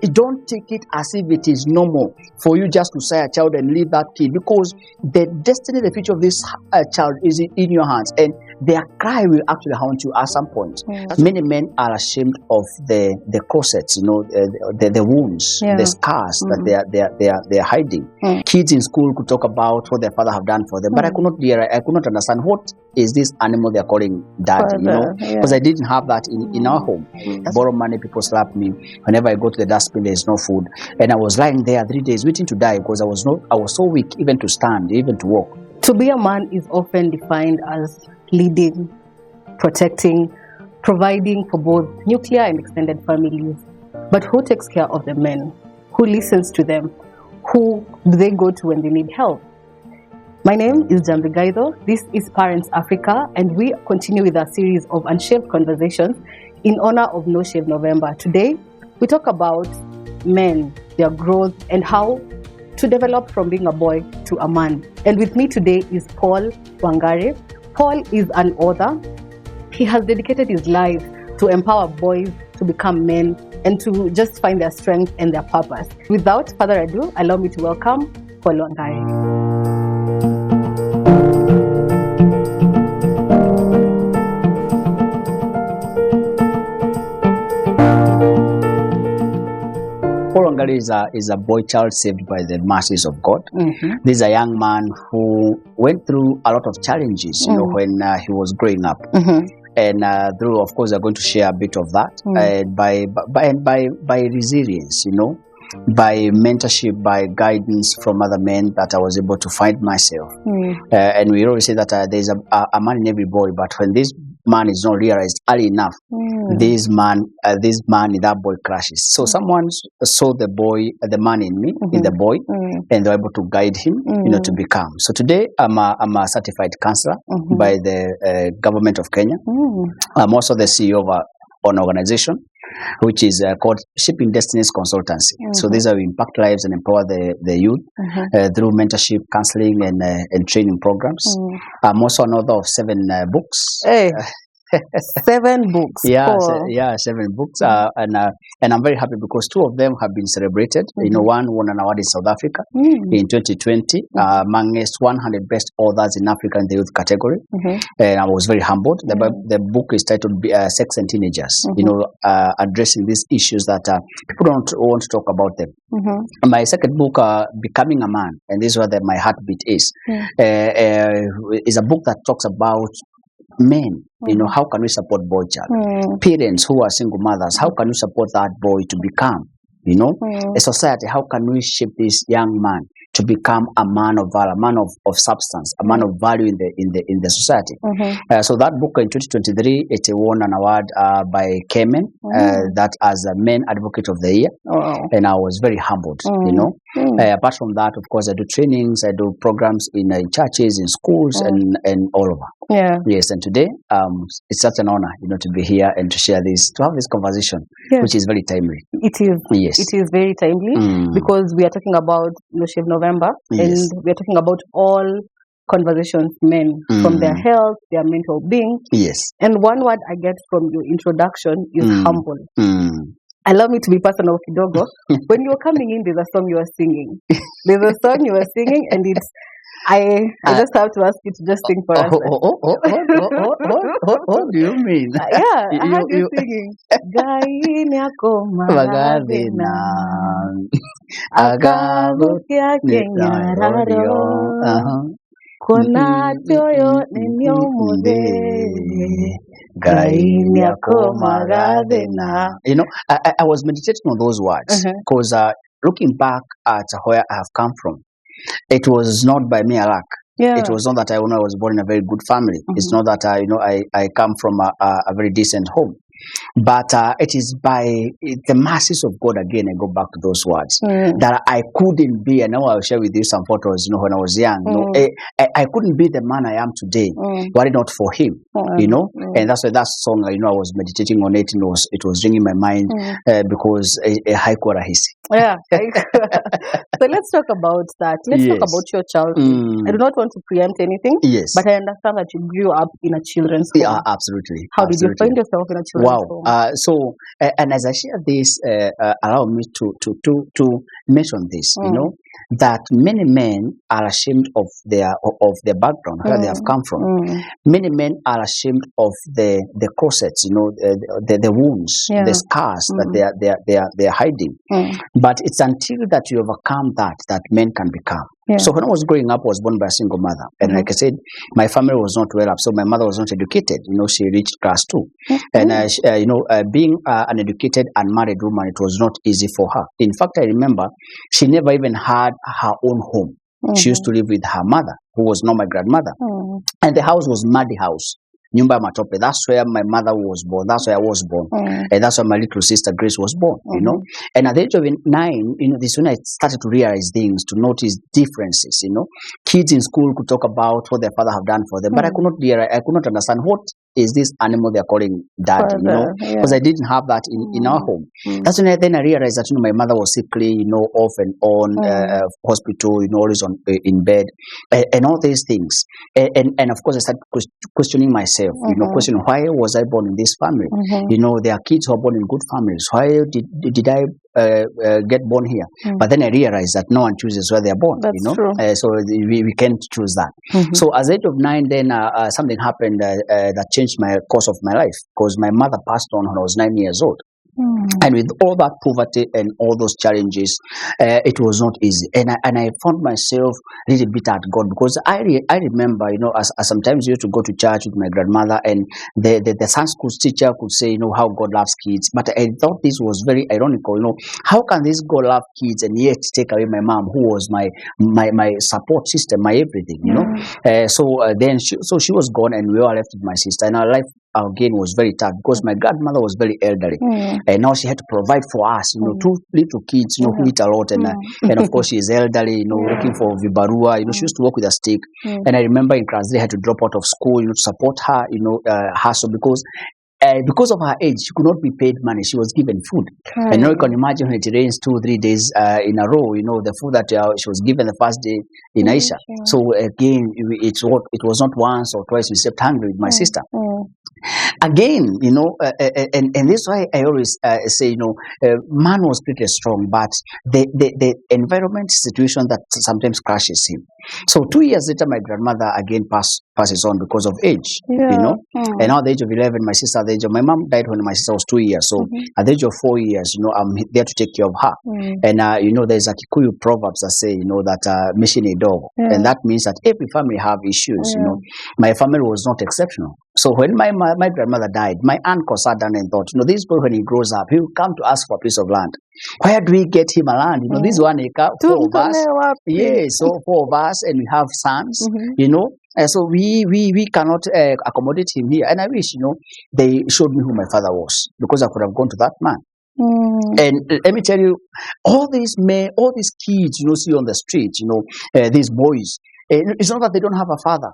don't take it as if it is normal for you just to say a child and leave that kid, because the destiny, the future of this child is in your hands, and their cry will actually haunt you at some point. Many men are ashamed of the closets, the wounds, the scars that they are hiding. Kids in school could talk about what their father have done for them, but I could not understand what is this animal they are calling dad, because I didn't have that in our home. Borrow money, people slap me. Whenever I go to the dustbin, there is no food, and I was lying there 3 days waiting to die because I was so weak even to stand, even to walk. To be a man is often defined as leading, protecting, providing for both nuclear and extended families. But who takes care of the men? Who listens to them? Who do they go to when they need help? My name is Jambi Gaido. This is Parents Africa, and we continue with our series of unshaved conversations in honor of No Shave November. Today, we talk about men, their growth, and how to develop from being a boy to a man. And with me today is Paul Wangari. Paul is an author. He has dedicated his life to empower boys to become men and to just find their strength and their purpose. Without further ado, allow me to welcome Paul Wangari. Paul Wangari is a boy child saved by the mercies of God. This is a young man who went through a lot of challenges, when he was growing up. And through, of course, we're going to share a bit of that, by resilience, by mentorship, by guidance from other men, that I was able to find myself. And we always say that there's a man in every boy, but when this man is not realized early enough, this man in that boy crashes. So someone saw the man in me, in the boy, and they're able to guide him, to become. So today I'm a certified counselor by the government of Kenya. I'm also the CEO of an organization which is called Shaping Destinies Consultancy. So these are impact lives and empower the youth through mentorship, counseling, and training programs. I'm also an author of 7 books. Hey. 7 books. 7 books. And I'm very happy because 2 of them have been celebrated. One won an award in South Africa in 2020 amongst 100 best authors in Africa in the youth category. And I was very humbled. The book is titled Sex and Teenagers, addressing these issues that people don't want to talk about them. My second book, Becoming a Man, and this is where my heartbeat is a book that talks about men, how can we support boy child? Parents who are single mothers, how can we support that boy to become, a society, how can we shape this young man to become a man of valor, a man of substance, a man of value in the society. So that book in 2023, it won an award by Kemen, that as a Men Advocate of the Year, and I was very humbled. Apart from that, of course, I do trainings, I do programs in churches, in schools, and all over. Yes, and today it's such an honor, to be here and to share this, to have this conversation, which is very timely. It is. Yes, it is very timely because we are talking about No Shave November, and we are talking about all conversations men, from their health, their mental being. Yes. And one word I get from your introduction is humble. Allow me to be personal, kidogo. When you were coming in, there's a song you were singing. And it's I just have to ask you to just sing for us. What do you mean? I heard you singing. Gaini ako magadina, agabukia Kenya radio, kona toyo ninyo mude. Gaini ako magadina. I was meditating on those words because looking back at where I have come from, it was not by mere luck. It was not that I was born in a very good family. It's not that I come from a very decent home. But it is by the mercies of God, again, I go back to those words, that I couldn't be, and now I'll share with you some photos, when I was young, I couldn't be the man I am today, were it not for him, and that's why that song, I was meditating on it, and it was ringing my mind, because haikuwa rahisi. So let's talk about that. Let's talk about your childhood. I do not want to preempt anything, but I understand that you grew up in a children's home. Absolutely. How did you find yourself in a children's home? Wow. home. And as I share this, allow me to mention this. You know that many men are ashamed of their background, where they have come from. Many men are ashamed of the corsets, you know, the wounds, the scars that they are hiding. But it's until that you overcome that men can become. So when I was growing up, I was born by a single mother, and like I said, my family was not well up. So my mother was not educated. You know, she reached class 2, and being an educated and married woman, it was not easy for her. In fact, I remember she never even had her own home. She used to live with her mother, who was not my grandmother, and the house was muddy house. Nyumba Matope. That's where my mother was born. That's where I was born. And that's where my little sister Grace was born, you know. And at the age of 9, you know, this when I started to realize things, to notice differences, you know. Kids in school could talk about what their father have done for them, but I could not understand what is this animal they're calling dad, you know, because I didn't have that in our home. That's when I realized that, you know, my mother was sickly, you know, off and on, hospital, you know, always in bed, and all these things. And of course, I started questioning myself, you know, questioning why was I born in this family? You know, there are kids who are born in good families. Why did I get born here? But then I realized that no one chooses where they are born. That's you know, true. So we can't choose that. So as age of 9, then something happened that changed my course of my life, because my mother passed on when I was 9 years old. And with all that poverty and all those challenges, it was not easy. And I found myself a little bit at God, because I remember, you know, as sometimes you used to go to church with my grandmother, and the Sunday school teacher could say, you know, how God loves kids. But I thought this was very ironical, you know, how can this God love kids and yet take away my mom, who was my support system, my everything, you know? Then she was gone, and we were left with my sister, and our life again was very tough, because my grandmother was very elderly, and now she had to provide for us, you know, 2 little kids, you know, who eat a lot, and of course she is elderly, you know, working for Vibarua, you know, she used to work with a stick, and I remember in class 3 I had to drop out of school, you know, to support her, you know, hustle, because of her age, she could not be paid money. She was given food. And now you can imagine when it rains 2-3 days in a row, you know, the food that she was given the first day in Aisha. So again, it was not once or twice we slept hungry with my sister. Again, you know, and this is why I always say, you know, man was pretty strong, but the environment situation that sometimes crushes him. So 2 years later, my grandmother again passes on because of age, you know. And now at the age of 11, my sister, my mom died when my sister was 2 years. So at the age of 4 years, you know, I'm there to take care of her. And you know, there's a Kikuyu proverbs that say, you know, that mission a dog, and that means that every family have issues. You know, my family was not exceptional. So when my grandmother died, my uncle sat down and thought, you know, this boy, when he grows up, he will come to ask for a piece of land. Where do we get him a land? You know, this 1 acre, 4 of us. So 4 of us, and we have sons, you know. So we cannot accommodate him here. And I wish, you know, they showed me who my father was, because I could have gone to that man. And let me tell you, all these men, all these kids, you know, see on the street, you know, these boys, it's not that they don't have a father.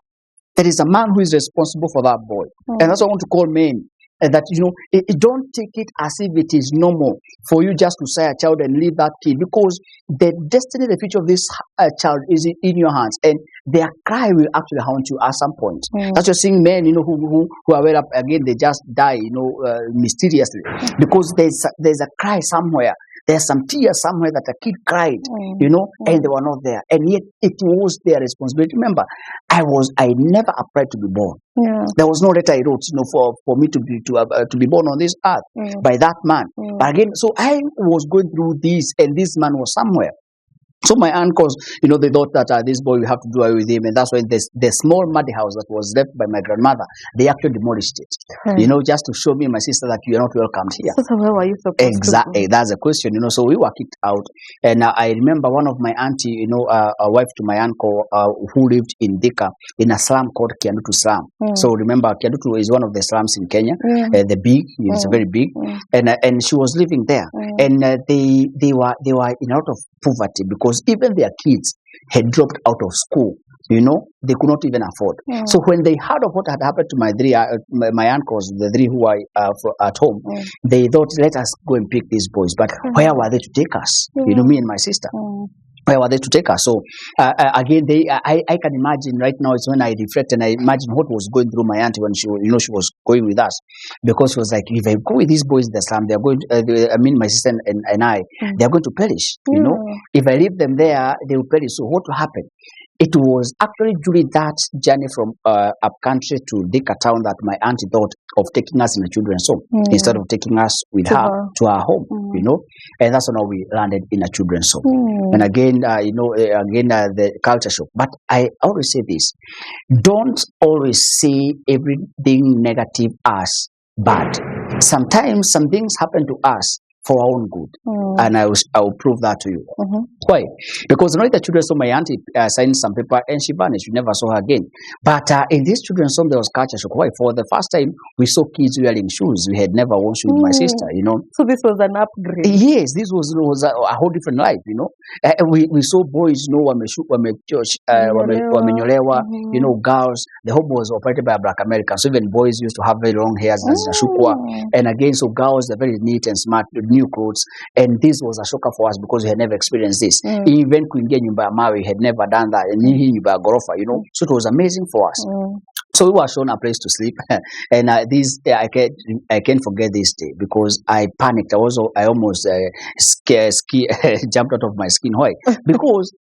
There is a man who is responsible for that boy. And that's what I want to call men. That, you know, don't take it as if it is normal for you just to say a child and leave that kid, because the destiny, the future of this child is in your hands, and their cry will actually haunt you at some point. That's just seeing men, you know, who are well up again, they just die, you know, mysteriously, because there's a cry somewhere. There's some tears somewhere that a kid cried, you know, and they were not there. And yet it was their responsibility. Remember, I never applied to be born. There was no letter I wrote, you know, for me to be born on this earth by that man. But again, so I was going through this, and this man was somewhere. So my uncles, you know, they thought that this boy, we have to do away with him, and that's why the small muddy house that was left by my grandmother, they actually demolished it, you know, just to show me and my sister that you are not welcomed here. So where were you supposed Exactly, that's a question, you know. So we were kicked out, and I remember one of my auntie, you know, a wife to my uncle, who lived in Thika, in a slum called Kiandutu slum. So remember, Kiandutu is one of the slums in Kenya, the big, it's very big, and she was living there, and they were in a lot of poverty, because even their kids had dropped out of school. You know, they could not even afford. So when they heard of what had happened to my uncles, the 3 who were at home, they thought, let us go and pick these boys. But where were they to take us? You know, me and my sister. where were they to take her? So again, I can imagine right now. It's when I reflect and I imagine what was going through my auntie when she was going with us, because she was like, if I go with these boys in the slum, they're going. My sister and I, they're going to perish. You know, if I leave them there, they will perish. So what will happen? It was actually during that journey from up country to Dika town that my auntie thought of taking us in a children's home instead of taking us with her to our home, you know, and that's when we landed in a children's home. And again, the culture shock. But I always say this: don't always see everything negative as bad. Sometimes some things happen to us for our own good, and I will prove that to you. Why? Because the children's home, my auntie signed some paper and she vanished. We never saw her again. But in this children's home, there was culture shock. Why? For the first time, we saw kids wearing shoes. We had never worn shoes with my sister, you know. So this was an upgrade. Yes, this was a whole different life, you know. We saw boys, you know, you know, girls. The home was operated by a black American. So even boys used to have very long hairs as a shukwa. And again, so girls are very neat and smart, new clothes. And this was a shocker for us because we had never experienced this. Even kuingia nyumba ya mawe, had never done that. And nyumba ya gorofa, you know. So it was amazing for us. So we were shown a place to sleep, and I can't forget this day because I panicked. I almost jumped out of my skin. Why? Because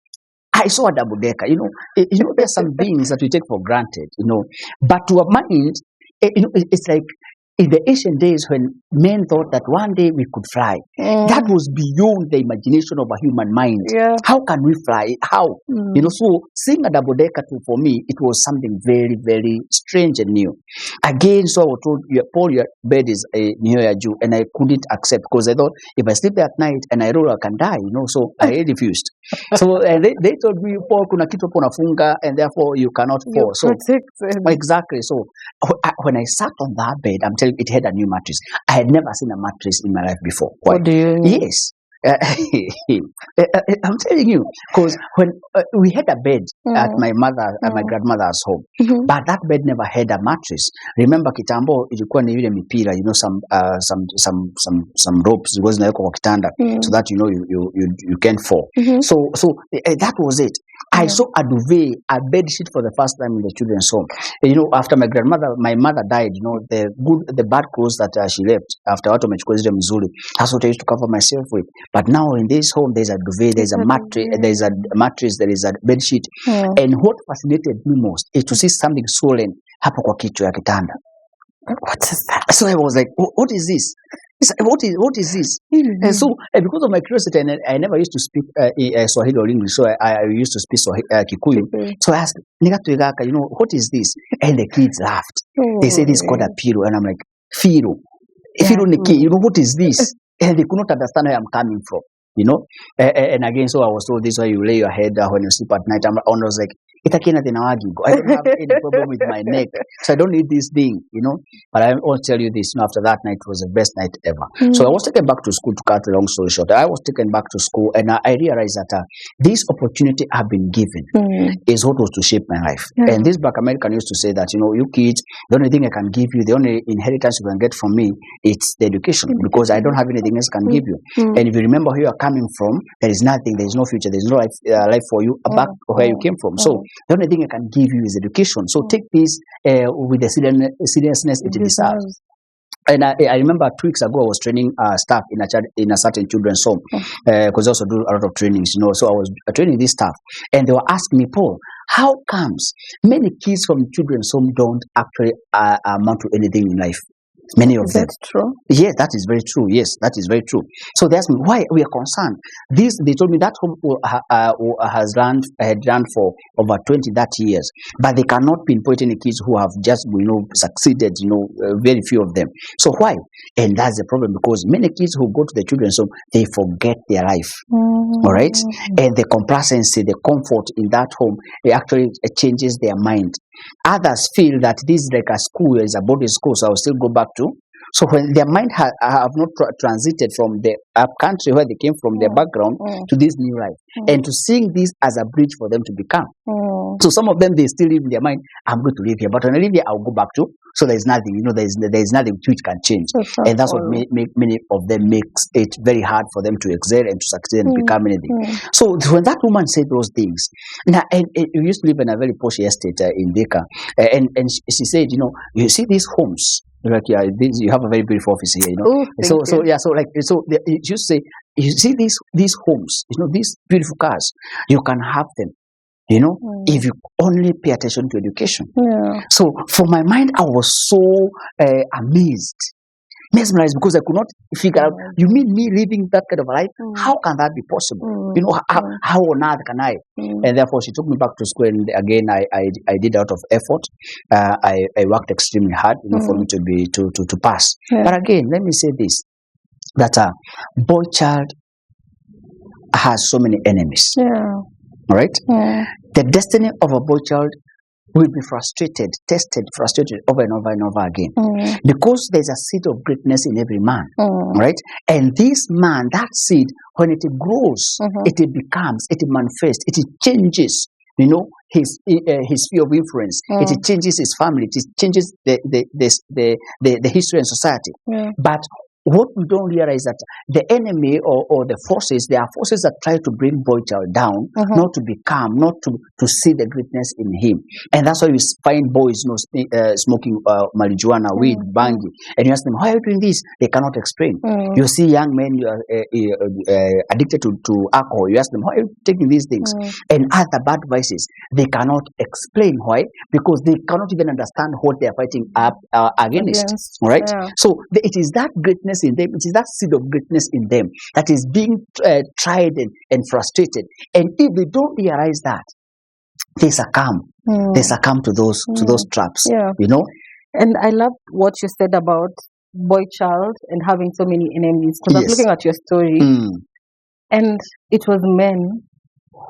I saw a double decker. You know, there's some things that we take for granted. You know, but to our mind, it's like in the ancient days when men thought that one day we could fly. That was beyond the imagination of a human mind. How can we fly? How? You know, so seeing a double decker for me, it was something very, very strange and new. Again, so I was told, Paul, your bed is near your Jew, and I couldn't accept because I thought if I sleep there at night and I roll, I can die. You know, so I refused. So they told me, Paul, kuna kitu hapo unafunga, and therefore you cannot fall. So exactly. So when I sat on that bed, I'm telling you, it had a new mattress. I had never seen a mattress in my life before. What do you mean? Yes. I'm telling you, because when we had a bed at my grandmother's home, but that bed never had a mattress. Remember, kitambo ilikuwa ni ile mipira, you know, some ropes goes na kwa kitanda, so that you know you can't fall. So that was it. I saw a duvet, a bed sheet for the first time in the children's home. And, you know, after my mother died, you know, the bad clothes that she left after automechukua zile mzuri, that's what I used to cover myself with. But now in this home, there's a duvet, there's a mattress, there is a bed sheet. And what fascinated me most is to see something swollen hapo kwa kichwa ya kitanda. What is that? So I was like, what is this? What is this? And so because of my curiosity, and I never used to speak Swahili or English, so I used to speak Kikuyu. So I asked, you know, what is this? And the kids laughed. They said it's called a piro, and I'm like, Firo. Firo Niki, you know, what is this? And they could not understand where I'm coming from, you know. And again, so I was told this is why you lay your head when you sleep at night. I was like, I don't have any problem with my neck, so I don't need this thing, you know. But I will tell you this, you know, after that night was the best night ever. So I was taken back to school, to cut a long story short. I was taken back to school, and I realized that this opportunity I've been given is what was to shape my life. And this black American used to say that, you know, you kids, the only thing I can give you, the only inheritance you can get from me, it's the education, because I don't have anything else I can give you. And if you remember where you are coming from, there is nothing, there is no future, there is no life for you back where you came from. So the only thing I can give you is education. So take this with the seriousness it deserves. And I remember 2 weeks ago I was training staff in a certain children's home, because I also do a lot of trainings, you know. So I was training this staff, and they were asking me, Paul, how comes many kids from children's home don't actually amount to anything in life? Many of them. Is that true? Yes, that is very true. Yes, that is very true. So they asked me why we are concerned. They told me that home had run for over 20, 30 years, but they cannot pinpoint any kids who have just, you know, succeeded, you know, very few of them. So why? And that's the problem, because many kids who go to the children's home, they forget their life. All right? And the complacency, the comfort in that home, it actually changes their mind. Others feel that this is like a school, is a boarding school, so I will still go back to So when their mind have not transited from the up country where they came from, their background, to this new life, and to seeing this as a bridge for them to become. So some of them, they still live in their mind, I'm going to live here, but when I live here, I'll go back to. So there's nothing, there is nothing which can change, and that's what many of them makes it very hard for them to excel and to succeed and become anything. So when that woman said those things, now and we used to live in a very posh estate in Dhaka, and she said, you see these homes. Like you have a very beautiful office here, Oh, So you just say, you see these homes, these beautiful cars, you can have them, if you only pay attention to education. So for my mind, I was so amazed, mesmerized, because I could not figure out. You mean me living that kind of life? How can that be possible? How on earth can I? And therefore, she took me back to school, and again, I did out of effort. I worked extremely hard, for me to pass. But again, let me say this: that a boy child has so many enemies. All right. The destiny of a boy child will be frustrated over and over and over again, because there's a seed of greatness in every man, right? And this man, that seed, when it grows, it becomes, it manifests, it changes, his sphere of influence. It changes his family. It changes the history and society. But what we don't realize that the enemy or the forces, there are forces that try to bring boy child down, not to become, not to see the greatness in him. And that's why we find boys smoking marijuana, weed, bangi. And you ask them, why are you doing this? They cannot explain. You see young men addicted to alcohol. You ask them, why are you taking these things? And other bad vices. They cannot explain why, because they cannot even understand what they are fighting up against. Right? So it is that greatness in them, it is that seed of greatness in them that is being tried and frustrated. And if they don't realize that, they succumb. They succumb to those traps. And I love what you said about boy child and having so many enemies. Because I was looking at your story, and it was men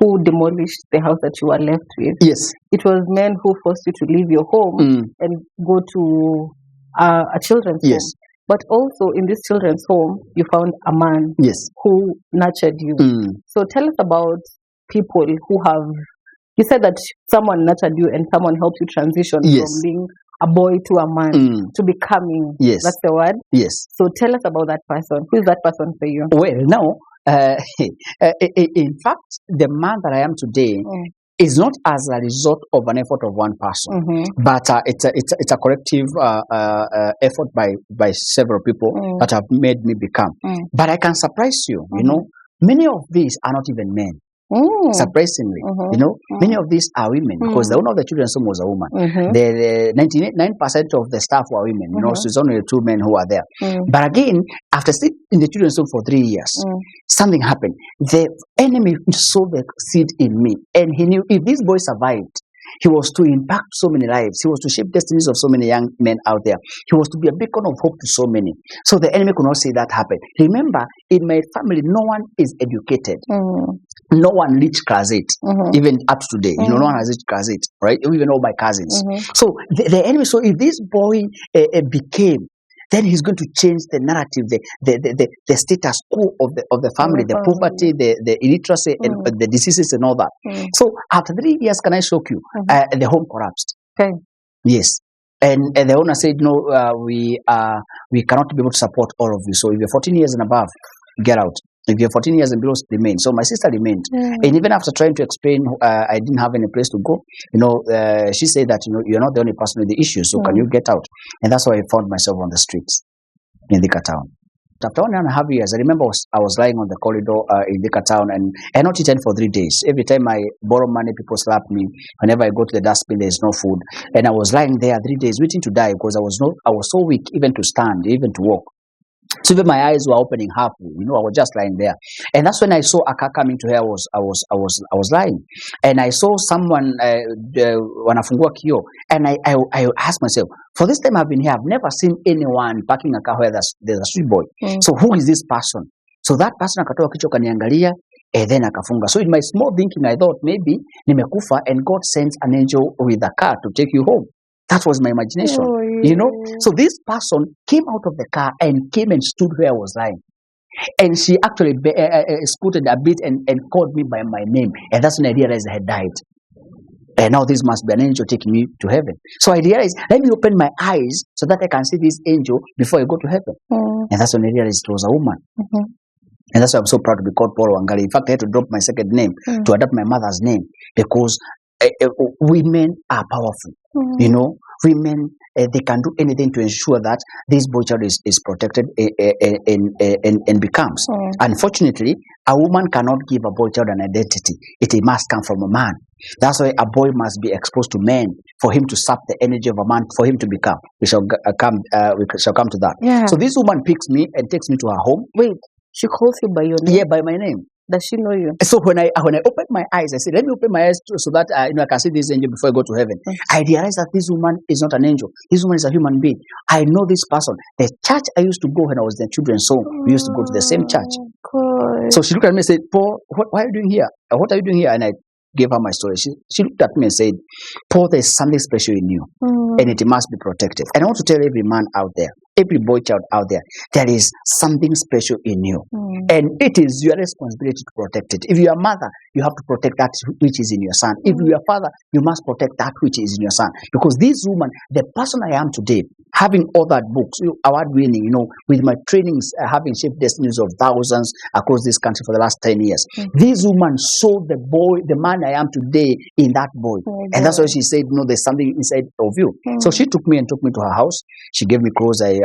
who demolished the house that you were left with. Yes. It was men who forced you to leave your home and go to a children's home. But also in this children's home, you found a man who nurtured you. So tell us about people who have, you said that someone nurtured you and someone helped you transition from being a boy to a man to becoming, that's the word? Yes. So tell us about that person. Who is that person for you? Well, now, in fact, the man that I am today is not as a result of an effort of one person, but it's a collective effort by several people that have made me become. But I can surprise you, many of these are not even men. Surprisingly, many of these are women, because the owner of the children's home was a woman. The 99% of the staff were women, so it's only 2 men who are there. But again, after sitting in the children's home for 3 years, something happened. The enemy saw the seed in me, and he knew if this boy survived, he was to impact so many lives. He was to shape destinies of so many young men out there. He was to be a beacon of hope to so many. So the enemy could not see that happen. Remember, in my family, no one is educated. No one reached class 8, even up to today. No one has reached class 8, right? Even all my cousins. So the enemy, so if this boy became, then he's going to change the narrative, the status quo of the family, the poverty, the illiteracy, and the diseases and all that. So after 3 years, can I shock you? The home collapsed. Yes. And the owner said, no, we cannot be able to support all of you. So if you're 14 years and above, get out. If you're 14 years and below, remain. So my sister remained. And even after trying to explain, I didn't have any place to go. She said that, you're not the only person with the issue. So can you get out? And that's why I found myself on the streets in Dhaka town. After 1.5 years, I remember I was lying on the corridor in Dhaka town, and I had not eaten for 3 days. Every time I borrow money, people slap me. Whenever I go to the dustbin, there is no food. And I was lying there 3 days waiting to die, because I was so weak even to stand, even to walk. So even my eyes were opening halfway, I was just lying there. And that's when I saw a car coming to here. I was lying. And I saw someone wanafungua kio, and I asked myself, for this time I've been here, I've never seen anyone parking a car where there's a street boy. So who is this person? So that person akatoa kichwa kaniangalia, and then akafunga. So in my small thinking, I thought maybe nimekufa and God sends an angel with a car to take you home. That was my imagination. You know, so this person came out of the car and came and stood where I was lying. And she actually scooted a bit and called me by my name. And that's when I realized I had died. And now this must be an angel taking me to heaven. So I realized, let me open my eyes so that I can see this angel before I go to heaven. And that's when I realized it was a woman. And that's why I'm so proud to be called Paul Wangari. In fact, I had to drop my second name to adopt my mother's name, because women are powerful. You know, women, they can do anything to ensure that this boy child is protected and becomes. Unfortunately, a woman cannot give a boy child an identity. It must come from a man. That's why a boy must be exposed to men for him to sap the energy of a man, for him to become. We shall come to that. Yeah. So this woman picks me and takes me to her home. Wait, she calls you by your name? Yeah, by my name. Does she know you? So when I opened my eyes, I said, let me open my eyes so that I can see this angel before I go to heaven. I realized that this woman is not an angel. This woman is a human being. I know this person. The church I used to go when I was in the children's home, we used to go to the same church. God. So she looked at me and said, Paul, what are you doing here? What are you doing here? And I gave her my story. She looked at me and said, Paul, there's something special in you, and it must be protected. And I want to tell every man out there, every boy child out there, there is something special in you, and it is your responsibility to protect it. If you are a mother, you have to protect that which is in your son. If you are a father, you must protect that which is in your son. Because this woman, the person I am today, having all that books, award winning, with my trainings, having shaped destinies of thousands across this country for the last 10 years. This woman saw the man I am today in that boy. And that's why she said, there's something inside of you. So she took me to her house. She gave me clothes. I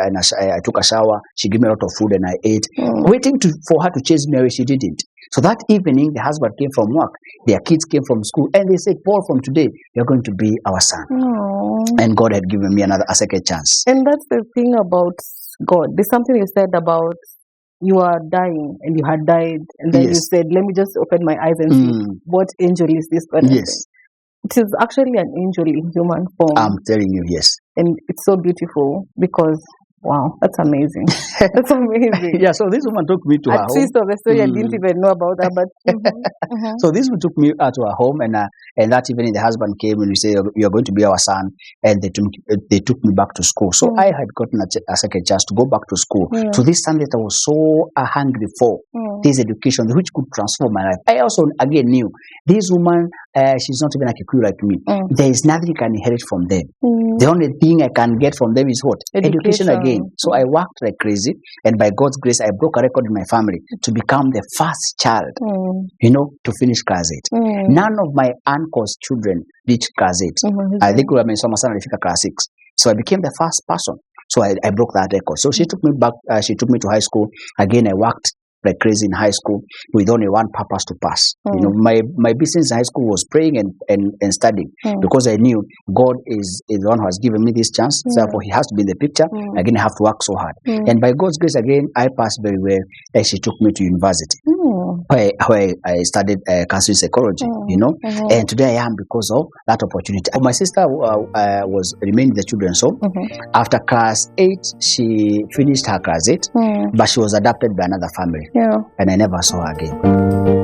took a shower. She gave me a lot of food and I ate. Waiting for her to chase me away, she didn't. So that evening, the husband came from work. Their kids came from school. And they said, Paul, from today, you're going to be our son. And God had given me a second chance. And that's the thing about God. There's something you said about you are dying and you had died. And then you said, let me just open my eyes and see what angel is this person. Yes. It is actually an angel in human form. I'm telling you, yes. And it's so beautiful because, wow, that's amazing. That's amazing. Yeah, so this woman took me to her home. A twist of the story, I didn't even know about that. But So this woman took me to her home, and that evening the husband came and he said, you're going to be our son. And they took me back to school. So I had gotten a second chance to go back to school. So this Sunday that I was so hungry for, this education which could transform my life. I also again knew this woman, she's not even a Kikuyu like me. There is nothing you can inherit from them. The only thing I can get from them is what? Education again. So I worked like crazy, and by God's grace, I broke a record in my family to become the first child, to finish class 8. None of my uncle's children reached class 8. I think we were class 6. So I became the first person. So I broke that record. So she took me back. She took me to high school. Again, I worked like crazy in high school with only one purpose to pass. My business in high school was praying and studying because I knew God is the one who has given me this chance. Therefore, He has to be in the picture. Again, I have to work so hard. And by God's grace, again, I passed very well. And she took me to university where I studied counseling psychology, and today I am because of that opportunity. My sister was remained in the children's home. After class 8, she finished her class 8, but she was adopted by another family. And I never saw her again.